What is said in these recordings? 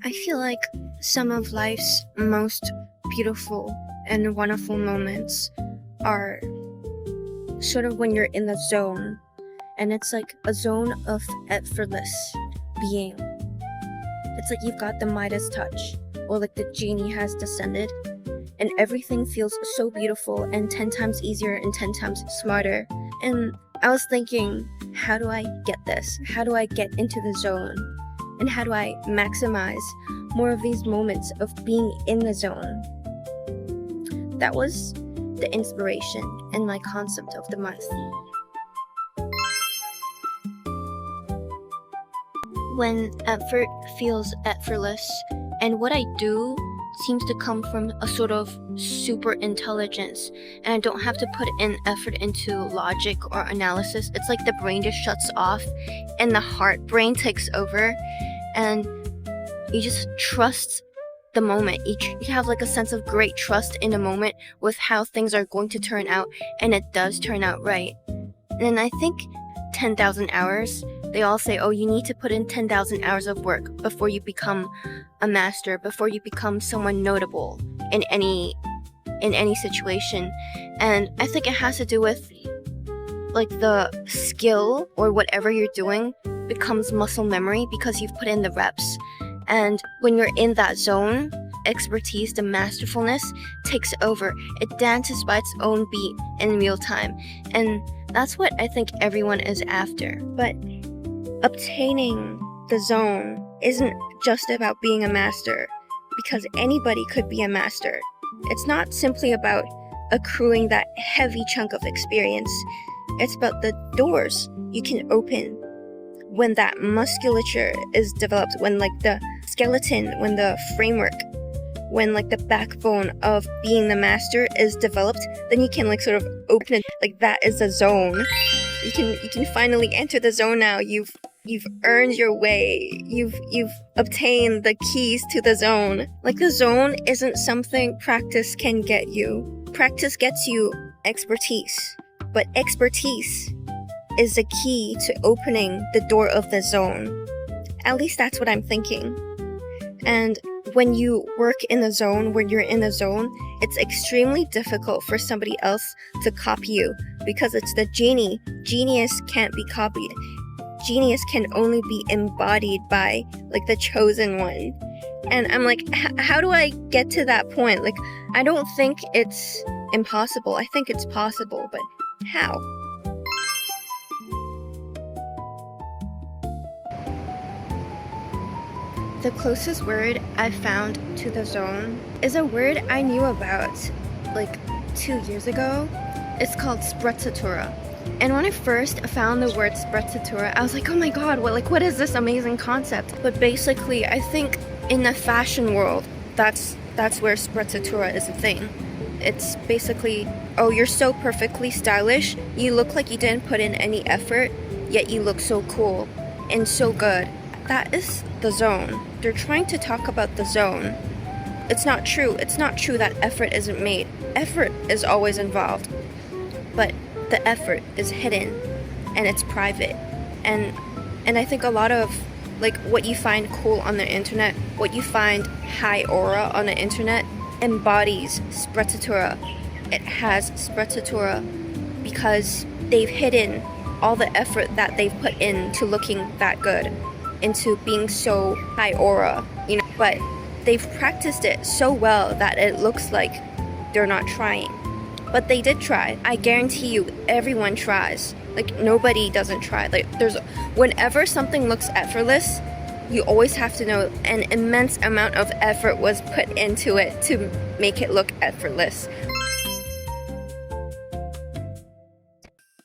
I feel like some of life's most beautiful and wonderful moments are sort of when you're in the zone, and it's like a zone of effortless being. It's like you've got the Midas touch, or like the genie has descended, and everything feels so beautiful and 10 times easier and 10 times smarter. And I was thinking, how do I get this? How do I get into the zone? And how do I maximize more of these moments of being in the zone? That was the inspiration and my concept of the month. When effort feels effortless, and what I do seems to come from a sort of super intelligence, and I don't have to put in effort into logic or analysis. It's like the brain just shuts off and the brain takes over, and you just trust the moment. You have like a sense of great trust in the moment with how things are going to turn out, and it does turn out right. And I think 10,000 hours, they all say, oh, you need to put in 10,000 hours of work before you become a master, before you become someone notable in any situation. And I think it has to do with like the skill or whatever you're doing becomes muscle memory because you've put in the reps. And when you're in that zone, expertise, the masterfulness takes over. It dances by its own beat in real time. And that's what I think everyone is after. But obtaining the zone isn't just about being a master, because anybody could be a master. It's not simply about accruing that heavy chunk of experience. It's about the doors you can open when that musculature is developed, when like the skeleton, when the framework, when like the backbone of being the master is developed, then you can like sort of open it. Like that is the zone. You can finally enter the zone now. You've earned your way. You've obtained the keys to the zone. Like the zone isn't something practice can get you. Practice gets you expertise, but expertise is the key to opening the door of the zone. At least that's what I'm thinking. And when you work in the zone, when you're in the zone, it's extremely difficult for somebody else to copy you because it's the genie. Genius can't be copied. Genius can only be embodied by like the chosen one. And I'm like, how do I get to that point? Like, I don't think it's impossible. I think it's possible, but how? The closest word I've found to the zone is a word I knew about like 2 years ago. It's called sprezzatura. And when I first found the word sprezzatura, I was like, oh my god, what is this amazing concept? But basically, I think in the fashion world, that's where sprezzatura is a thing. It's basically, oh, you're so perfectly stylish, you look like you didn't put in any effort, yet you look so cool and so good. That is the zone. They're trying to talk about the zone. It's not true. It's not true that effort isn't made. Effort is always involved. But the effort is hidden and it's private. And I think a lot of like what you find cool on the internet, what you find high aura on the internet embodies sprezzatura. It has sprezzatura because they've hidden all the effort that they've put into looking that good, into being so high aura, but they've practiced it so well that it looks like they're not trying. But they did try. I guarantee you, everyone tries. Like, nobody doesn't try. Like, whenever something looks effortless, you always have to know an immense amount of effort was put into it to make it look effortless.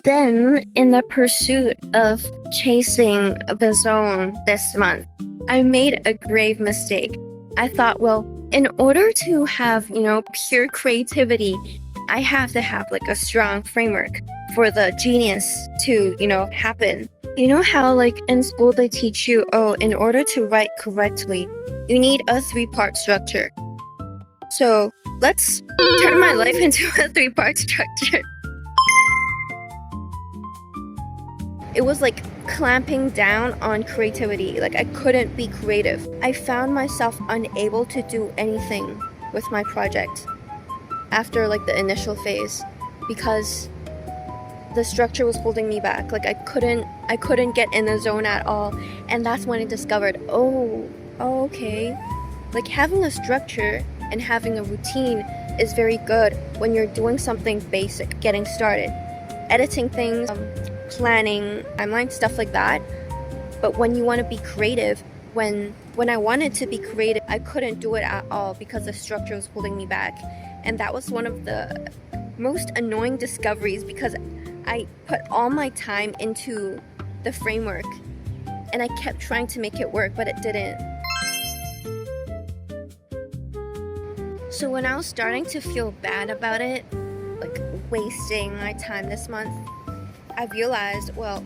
Then, in the pursuit of chasing the zone this month, I made a grave mistake. I thought, well, in order to have, pure creativity, I have to have like a strong framework for the genius to, happen. You know how like in school they teach you, oh, in order to write correctly, you need a 3-part structure. So let's turn my life into a 3-part structure. it was like clamping down on creativity. Like I couldn't be creative. I found myself unable to do anything with my project after like the initial phase because the structure was holding me back. Like I couldn't get in the zone at all. And that's when I discovered, oh, okay. Like having a structure and having a routine is very good when you're doing something basic, getting started, editing things, planning, timeline, stuff like that. But when you want to be creative, when I wanted to be creative, I couldn't do it at all because the structure was holding me back. And that was one of the most annoying discoveries because I put all my time into the framework and I kept trying to make it work, but it didn't. So when I was starting to feel bad about it, like wasting my time this month, I realized, well,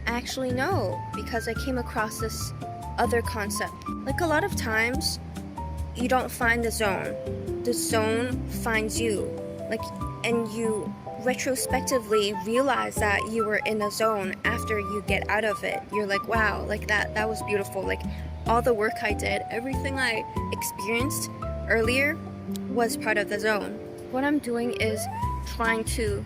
actually no, because I came across this other concept. Like a lot of times, you don't find the zone finds you. Like, and you retrospectively realize that you were in a zone after you get out of it. You're like, wow, like that was beautiful. Like all the work I did, everything I experienced earlier was part of the zone. What I'm doing is trying to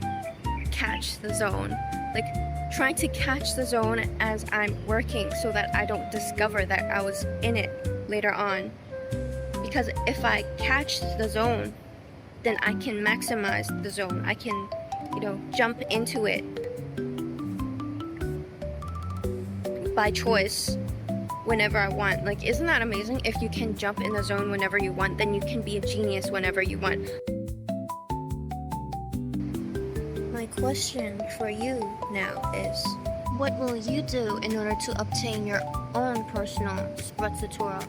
catch the zone. Like trying to catch the zone as I'm working so that I don't discover that I was in it later on. Because if I catch the zone, then I can maximize the zone. I can, jump into it by choice whenever I want. Like, isn't that amazing? If you can jump in the zone whenever you want, then you can be a genius whenever you want. My question for you now is, what will you do in order to obtain your own personal sprezzatura?